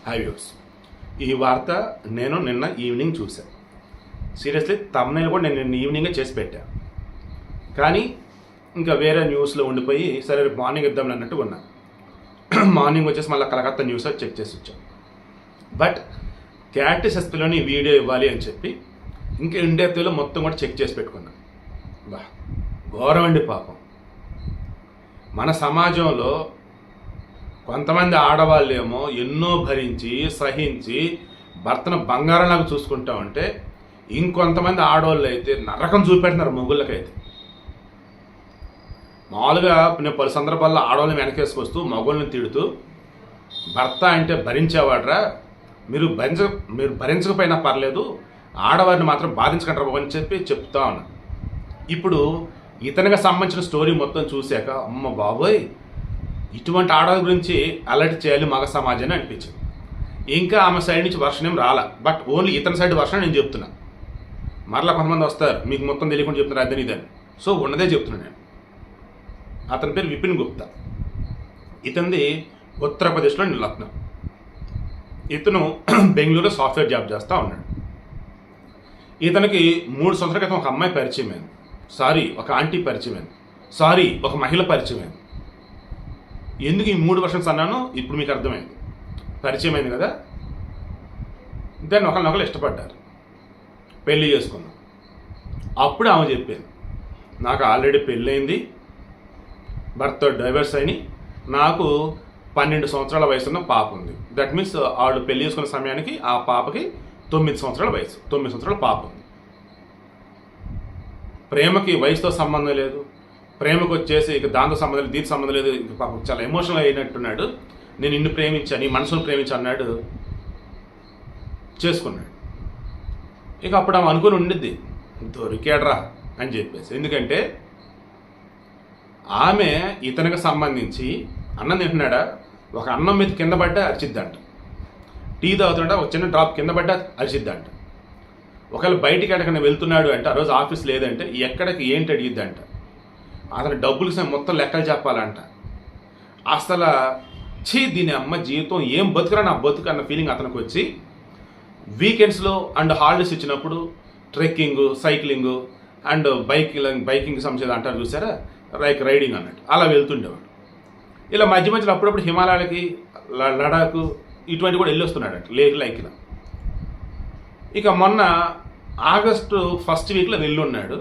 High views. ఈ వార్త నేను నిన్న ఈవినింగ్ చూశాను. సీరియస్లీ తమ్నైల్ కూడా నేను నిన్న ఈవినింగే చేసి పెట్టాను. కానీ ఇంకా వేరే న్యూస్లో ఉండిపోయి సరే రేపు మార్నింగ్ ఇద్దామని అన్నట్టు ఉన్నాను. మార్నింగ్ వచ్చేసి మళ్ళీ కలకత్తా న్యూస్ చెక్ చేసి వచ్చాను. బట్ క్యాటిఎస్ఎస్పీలోని వీడియో ఇవ్వాలి అని చెప్పి ఇంకా ఇండియాలో మొత్తం కూడా చెక్ చేసి పెట్టుకున్నాను. బా ఘోరం అండి పాపం. మన సమాజంలో కొంతమంది ఆడవాళ్ళేమో ఎన్నో భరించి సహించి భర్తను బంగారంలాగా చూసుకుంటా ఉంటే ఇంకొంతమంది ఆడవాళ్ళు అయితే నరకం చూపెడుతున్నారు మొగుళ్ళకైతే. మామూలుగా నేను పలు సందర్భాల్లో ఆడవాళ్ళని వెనకేసుకొస్తూ మగవాళ్ళని తిడుతూ భర్త అంటే భరించేవాడ్రా, మీరు భరించకపోయినా పర్లేదు, ఆడవారిని మాత్రం బాధించకంటారు అని చెప్పి చెప్తా ఉన్నాను. ఇప్పుడు ఇతనికి సంబంధించిన స్టోరీ మొత్తం చూశాక అమ్మ బాబోయ్, ఇటువంటి ఆడవాళ్ళ గురించి అలర్ట్ చేయాలి మగ సమాజాన్ని అనిపించింది. ఇంకా ఆమె సైడ్ నుంచి వర్షన్ ఏం రాలా, బట్ ఓన్లీ ఇతని సైడ్ వర్షన్ నేను చెప్తున్నా. మరలా కొంతమంది వస్తారు మీకు మొత్తం తెలియకుండా చెప్తున్నారు అదని ఇదని. సో ఉన్నదే చెప్తున్నాను నేను. అతని పేరు విపిన్ గుప్తా. ఇతనిది ఉత్తరప్రదేశ్లో లక్నో. ఇతను బెంగళూరులో సాఫ్ట్వేర్ జాబ్ చేస్తూ ఉన్నాడు. ఇతనికి 3 సంవత్సరాల క్రితం ఒక అమ్మాయి పరిచయం అయింది. ఒక ఆంటీ పరిచయం అయింది. ఒక మహిళ పరిచయం అయింది. ఎందుకు ఈ 3 వర్షన్స్ అన్నాను ఇప్పుడు మీకు అర్థమైంది. పరిచయం అయింది కదా, దాన్ని ఒకరినొకరు ఇష్టపడ్డారు, పెళ్లి చేసుకున్నాం. అప్పుడు ఆమె చెప్పింది నాకు ఆల్రెడీ పెళ్ళయింది, భర్త డైవర్స్ అయినాయి, నాకు 12 సంవత్సరాల వయసు ఉన్న పాప ఉంది. దట్ మీన్స్ ఆవిడ పెళ్లి చేసుకున్న సమయానికి ఆ పాపకి 9 సంవత్సరాల వయసు, 9 సంవత్సరాల పాప ఉంది. ప్రేమకి వయసుతో సంబంధం లేదు, ప్రేమకు వచ్చేసి ఇక దాంతో సంబంధం లేదు, దీనికి సంబంధం లేదు. ఇక పాపం చాలా ఎమోషనల్ అయినట్టున్నాడు. నేను నిన్ను ప్రేమించాను, నీ మనసును ప్రేమించాను అన్నాడు, చేసుకున్నాడు. ఇక అప్పుడు ఆమె అనుకుని ఉండిద్ది దొరికాడ్రా అని చెప్పేసి. ఎందుకంటే ఆమె ఇతనికి సంబంధించి అన్నం తింటున్నాడా, ఒక అన్నం మీద కింద పడ్డా అరిచిద్దంట, టీ తాగుతున్నాడా ఒక చిన్న డ్రాప్ కింద పడ్డా అరిచిద్దంట. ఒకవేళ బయటికి ఎక్కడికైనా వెళ్తున్నాడు అంటే, ఆ రోజు ఆఫీస్ లేదంటే ఎక్కడికి ఏంటి అడిగిద్దంట. అతను డబ్బులకి మొత్తం లెక్కలు చెప్పాలంట. అసలు దీని అమ్మ జీవితం ఏం బతుకురా నా బతుకు అన్న ఫీలింగ్ అతనికి వచ్చి వీకెండ్స్లో అండ్ హాలిడేస్ ఇచ్చినప్పుడు ట్రెక్కింగ్, సైక్లింగ్ అండ్ బైకింగ్ సంబంధించి అంటారు చూసారా, రైడింగ్ అన్నట్టు అలా వెళ్తుండేవాడు. ఇలా మధ్య మధ్యలో అప్పుడప్పుడు హిమాలయాలకి, లడాక్ ఇటువంటి కూడా వెళ్ళొస్తున్నాడట, లైక్లా. ఇక మొన్న ఆగస్టు 1st వీక్లో వెళ్ళున్నాడు.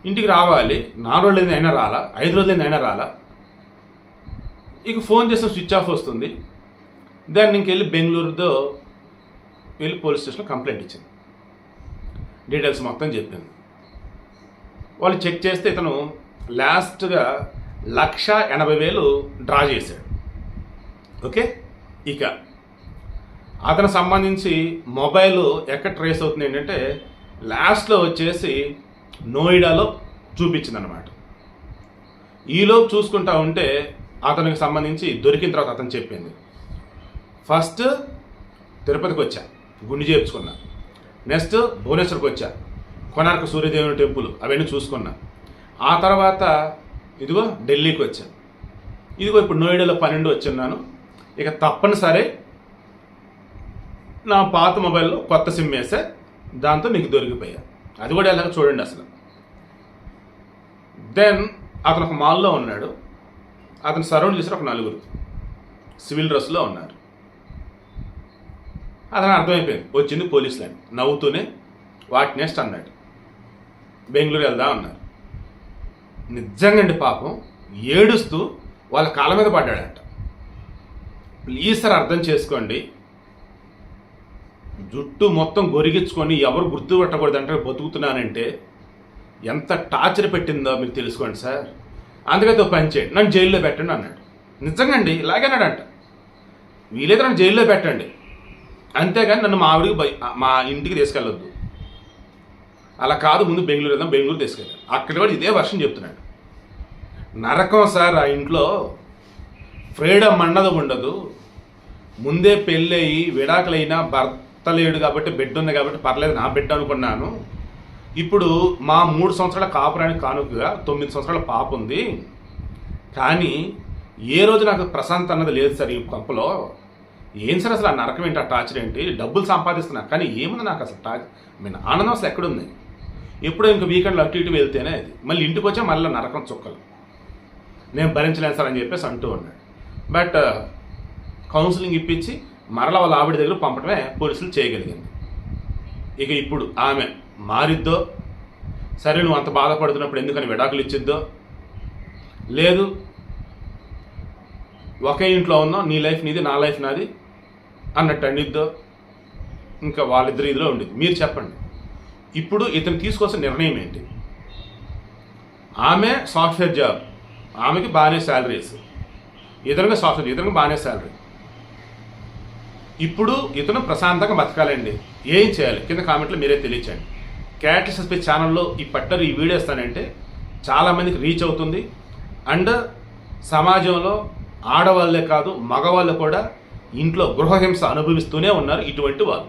ఇంటికి రావాలి, 4 రోజులైంది అయినా రాలా, 5 రోజులైంది అయినా రాలా. ఇక ఫోన్ చేస్తే స్విచ్ ఆఫ్ వస్తుంది. దాన్ని ఇంకెళ్ళి బెంగళూరుతో వెళ్ళి పోలీస్ స్టేషన్లో కంప్లైంట్ ఇచ్చింది. డీటెయిల్స్ మొత్తం చెప్పింది. వాళ్ళు చెక్ చేస్తే ఇతను లాస్ట్గా 1,80,000 డ్రా చేశాడు. ఓకే, ఇక అతను సంబంధించి మొబైల్ ఎక్కడ ట్రేస్ అవుతుంది ఏంటంటే లాస్ట్లో వచ్చేసి నోయిడాలో చూపించింది అనమాట. ఈలోపు చూసుకుంటా ఉంటే అతనికి సంబంధించి దొరికిన తర్వాత అతను చెప్పింది, ఫస్ట్ తిరుపతికి వచ్చా, గుండు చేయించుకున్నా. నెక్స్ట్ భువనేశ్వర్కి వచ్చా, కొనార్క సూర్యదేవుని టెంపుల్ అవన్నీ చూసుకున్నా. ఆ తర్వాత ఇదిగో ఢిల్లీకి వచ్చా, ఇదిగో ఇప్పుడు నోయిడాలో 12 వచ్చున్నాను. ఇక తప్పనిసరి నా పాత మొబైల్లో కొత్త సిమ్ వేసా, దాంతో నీకు దొరికిపోయా. అది కూడా ఎలాగ చూడండి అసలు. దెన్ అతను ఒక మాల్లో ఉన్నాడు. అతను సరౌండ్ చేసిన ఒక 4 సివిల్ డ్రెస్లో ఉన్నారు. అతను అర్థమైపోయింది, వచ్చింది పోలీసులని. నవ్వుతూనే వాట్ నెక్స్ట్ అన్నాడు. బెంగళూరు వెళ్దా అన్నారు. నిజంగా అండి పాపం ఏడుస్తూ వాళ్ళ కాళ్ళ మీద పడ్డాడంట. ప్లీజ్ సార్ అర్థం చేసుకోండి, జుట్టు మొత్తం గొరిగించుకొని ఎవరు గుర్తుపెట్టకూడదు అంటే బతుకుతున్నానంటే ఎంత టార్చర్ పెట్టిందో మీరు తెలుసుకోండి సార్. అందుకైతే పని చేయండి, నన్ను జైల్లో పెట్టండి అన్నాడు. నిజంగా అండి ఇలాగే అన్నాడంట. వీలైతే నన్ను జైల్లో పెట్టండి, అంతేగాని నన్ను మా ఇంటికి తీసుకెళ్ళొద్దు. అలా కాదు, ముందు బెంగళూరు వెళ్దాం, బెంగళూరు తీసుకెళ్ళాడు. అక్కడ కూడా ఇదే వర్షం చెప్తున్నాడు. నరకం సార్, ఆ ఇంట్లో ఫ్రీడమ్ అన్నది ఉండదు. ముందే పెళ్ళయి విడాకులైనా భర్త లేడు కాబట్టి బిడ్డ ఉంది కాబట్టి పర్లేదు, నా బిడ్డ అనుకున్నాను. ఇప్పుడు మా 3 సంవత్సరాల కాపురానికి కానుకగా 9 సంవత్సరాల పాప ఉంది. కానీ ఏ రోజు నాకు ప్రశాంత్ అన్నది లేదు సార్ ఈ కొంపలో. ఏం సార్ అసలు ఆ నరకం ఏంటి, ఆ టార్చర్ ఏంటి, డబ్బులు సంపాదిస్తున్నా కానీ ఏముంది నాకు అసలు ఆనందం అసలు ఎక్కడుంది? ఎప్పుడో ఇంక వీకెండ్లో అటు ఇటు వెళ్తేనే అది, మళ్ళీ ఇంటికి వచ్చా మళ్ళీ నరకం చుక్కలు, నేను భరించలేను సార్ అని చెప్పేసి అంటూ ఉన్నాడు. బట్ కౌన్సిలింగ్ ఇప్పించి మరల వాళ్ళ ఆవిడ దగ్గర పంపడమే పోలీసులు చేయగలిగింది. ఇక ఇప్పుడు ఆమె మారిద్దో, సరే నువ్వు అంత బాధపడుతున్నప్పుడు ఎందుకని విడాకులు ఇచ్చిద్దో, లేదు ఒకే ఇంట్లో ఉన్నాం, నీ లైఫ్ నీది నా లైఫ్ నాది అన్నట్టు అండిద్దో, ఇంకా వాళ్ళిద్దరు ఇదిలో ఉండేది. మీరు చెప్పండి, ఇప్పుడు ఇతను తీసుకొచ్చిన నిర్ణయం ఏంటి? ఆమె సాఫ్ట్వేర్ జాబ్, ఆమెకి బాగానే శాలరీస్, ఇతరుగా సాఫ్ట్వేర్, ఇతరుగా బాగానే శాలరీ. ఇప్పుడు ఇతను ప్రశాంతంగా బతకాలండి, ఏం చేయాలి? కింద కామెంట్లో మీరే తెలియచేయండి. క్యారెక్టర్ స్పేస్ ఛానల్లో ఈ పట్టర్ ఈ వీడియో ఇస్తానంటే చాలామందికి రీచ్ అవుతుంది. అండ్ సమాజంలో ఆడవాళ్ళే కాదు మగవాళ్ళు కూడా ఇంట్లో గృహహింస అనుభవిస్తూనే ఉన్నారు ఇటువంటి వాళ్ళు.